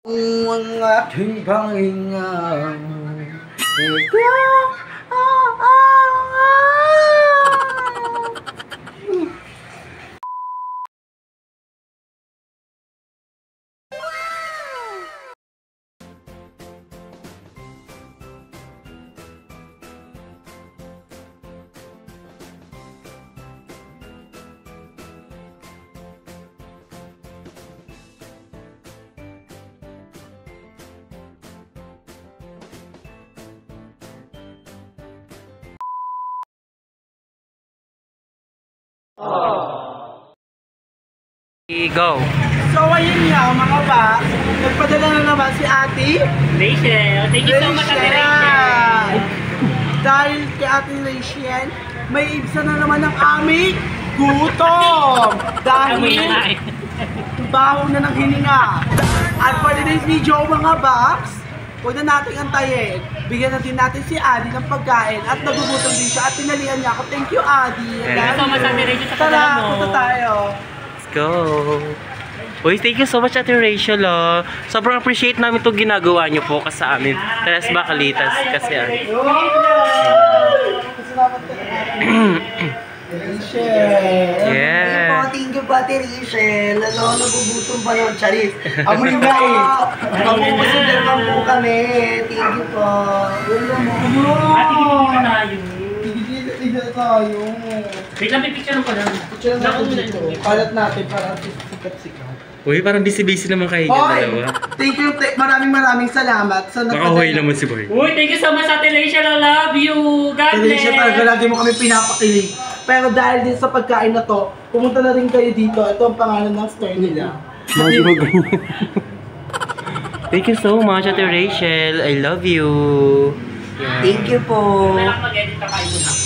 Ang ating pahinga. Go! So ayun nga mga ba, nagpadala na naman si Ate Rachel, thank you so much Ate Rachel. Dahil kay Ate Rachel, may ibsa na naman ng aming gutom. Dahil baho na ng hininga. At for today's video mga box, huwag na natin antayin. Bigyan natin si Adi ng pagkain at nagugutom din siya at pinalihan niya ako. Thank you Adi. Thank you so much Ate Rachel sa padala mo. Punta tayo. Go! Uy, thank you so much Ate Rachel sobrang appreciate namin itong ginagawa niyo po kasi sa amin. Teres Bacalitas kasi Rachel! Yeah! Thank you po Ate Rachel. Nagugutom pa naman, Charis. Ako yung ba mabubusin naman po kami. Thank you po. Ate, hindi ka tayo. Hindi tayo. Wait lang, may picture ko lang. Picture natin dito. Palat natin para sikat-sikat. Uy, parang busy-busy naman kayo dalawa. Thank you. Maraming salamat. Makahoy naman si Boy. Uy, thank you so much Ate Rachel. I love you. God bless. Rachel, talaga lagi mo kami pinapakilig. Pero dahil din sa pagkain na to, pumunta na rin kayo dito. Ito ang pangalan ng store nila. Thank you so much Ate Rachel. I love you. Yeah. Thank you po. Mag-edit ka kayo na.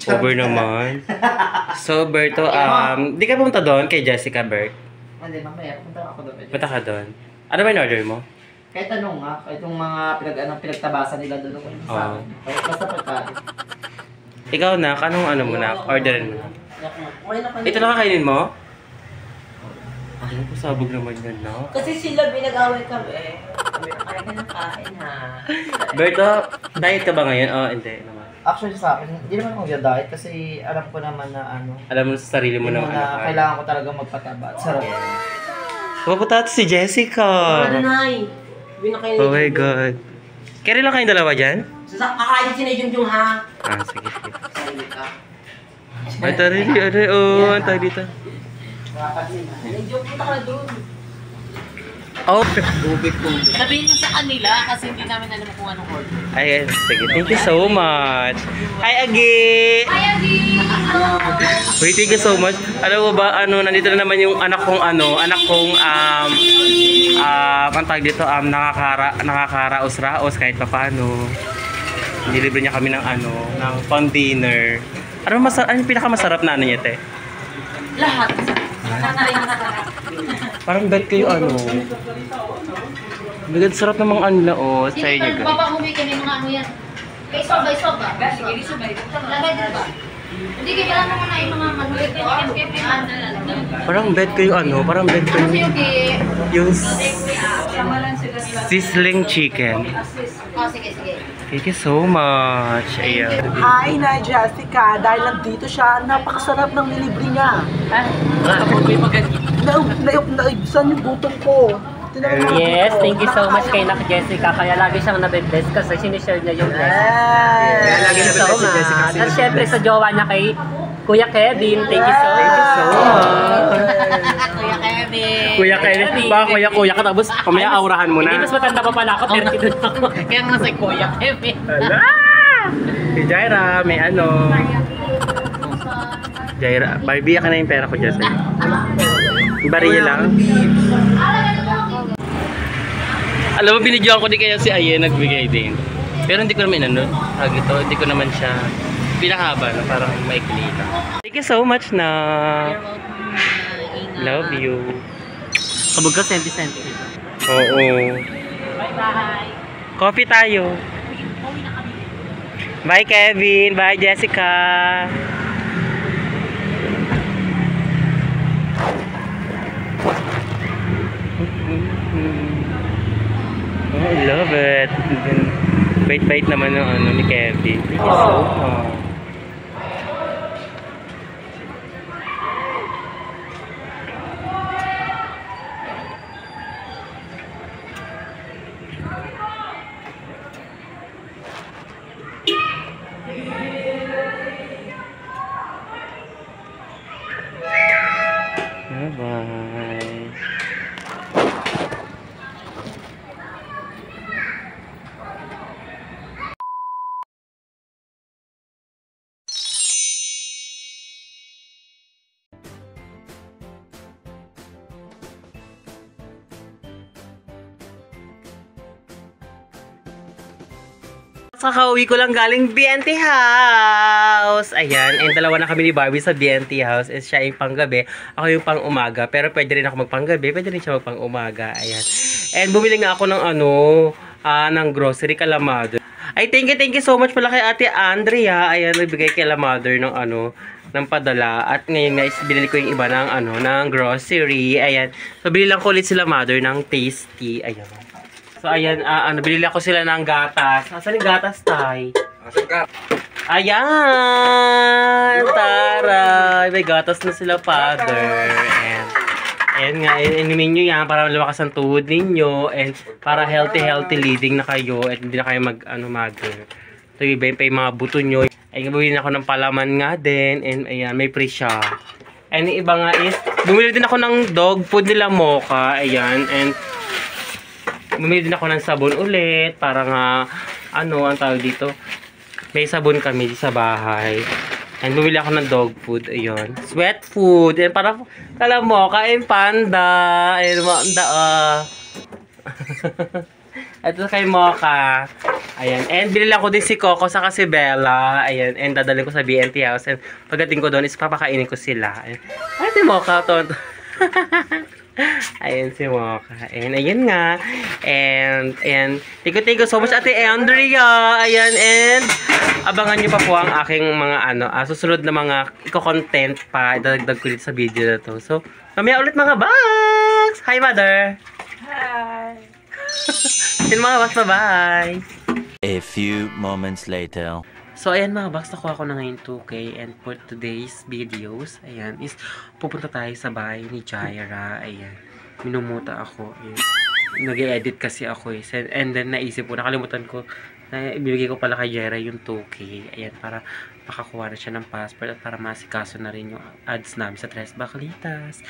Over naman. So, Berto, di ka pumunta doon kay Jessica Bert? Hindi, mamaya. Punta ako doon. Punta ka doon. Ano ba yung order mo? Kahit anong nga, kahit yung mga pinagtabasan nila doon ako sa akin. Basta pagkain. Ikaw na, anong ano mo na? Orderin mo na. Ito lang kakainin mo? Ano po sabog naman yun, no? Kasi sila binag-away kami. Kami kaya ka ng kain ha. Berto, diet ka ba ngayon? Oh, hindi naman. Actually sa akin, hindi naman ako diet kasi alam ko naman na ano. Alam mo sa sarili mo na Kailangan ko talaga magpataba. Sarap. Pupunta si Jessica. Ano na Oh my God. Kaya lang kayong dalawa dyan? Kakain si na Jungjung ha. Sige. Sarili ka. Ay, tari, oh, ang tayo dito. Medyo punta ka na doon. Oh. Sabihin mo sa kanila kasi hindi namin alam kung anong order. Ayan, sige. Thank you so much. Hi, Agi! Hi, Agi! Wait, thank you so much. Alam mo ba, nandito na naman yung anak kong, ang tawag dito, nakakaraos-raos kahit pa paano. Nilibre niya kami ng ng pang dinner. Ano yung pinakamasarap na niya, te? Lahat. Parang bet kayo Bigad sarap ng mga nila, sa inyo guys. Papahumi kami mga yan. Kay soba. Sige, soba. Lagay din ba? Hindi kayo alam mo na yung mga magulit Parang bet kayo parang bet kayo. Yung sizzling chicken. Sige. Thank you so much. Ayan. Hi na Jessica, dahil nandito siya, napakasarap ng nilibre niya. Naibsan yung gutom ko. Yes, thank you so much kay Nak Jessica. Kaya lagi siyang nabibes kasi sinishare niya yung blessing. Kaya lagi nabibes si Jessica. At syempre sa jowa niya kay Kuya Kevin. Thank you so much. Kuya Kevin. Baka kuya ka tapos kamaya aurahan mo na. Hindi mas matanda pa pala ako, 32 na ako. Kaya nga si Kuya Kevin. Si Jaira, may Jaira, bibigyan ka na yung pera ko dyan sa'yo. Bariya lang. Alam mo, binidyoan ko din kaya si Aye, nagbigay din. Pero hindi ko naman hindi ko naman siya pinahaba na parang maikli na. Thank you so much na. Love you. Kabog ka, senti-senti. Oo. Bye-bye. Coffee tayo. Bye Kevin, bye Jessica. I love it. Bait-bait naman ng ano ni Kevin. Thank you so much. Bye-bye. Kakauwi ko lang galing BNT House. Ayan, and dalawa na kami ni Barbie sa BNT House. And siya yung panggabi, ako yung pang umaga. Pero pwede rin ako magpanggabi, pwede rin siya magpang umaga. Ayan. And bumili nga ako ng ng grocery kala mother. Ay, thank you so much pala kay Ate Andrea. Ayan, nagbigay kay la mother ng ng padala. At ngayon guys, binili ko yung iba ng ng grocery. Ayan. So, binili lang ko ulit sila mother ng tasty. Ayan. So, ayan, binili ako sila ng gatas. Asan yung gatas, Tay? Ayan! Tara! May gatas na sila, father. And, ayan nga, inimin nyo yan para lumakas ang tuhod ninyo. And, para healthy living na kayo. At hindi na kayo mag-mager. So, iba yung mga buto nyo. Ay, bumili ako ng palaman nga din. And, ayan, may free siya. And, yung iba nga is, bumili din ako ng dog food nila Mocha. Ayan, and, bumili din ako ng sabon ulit para nga ang tawag dito, may sabon kami sa bahay. And bumili ako ng dog food, ayun, sweat food, and para alam mo, kain panda, ayun mo, ito kay Mocha, ayan, and binili ako din si Coco sa si Bella, ayan, and dadalhin ko sa BNT House, and pagdating ko doon is papakainin ko sila, ay si Mocha to. Ayan si Mocha. And ayan nga. And thank you so much Ate Andrea. Ayan, and abangan nyo pa po ang aking mga susunod na mga iko-content pa. Idadagdag ko dito sa video na to. So, mamaya ulit mga bags! Hi, Mother! Hi! Yun mga bags, bye-bye! A few moments later. So, ayan mga bags, nakuha ko na ngayon 2K. And for today's videos, ayan, is pupunta tayo sa bahay ni Jaira. Ayan, minumuta ako. Nag-edit kasi ako eh. And then, naisip ko, nakalimutan ko, na ibibigay ko pala kay Jaira yung 2K. Ayan, para makakuha na siya ng passport at para masikaso na rin yung ads namin sa Tres Baclitas.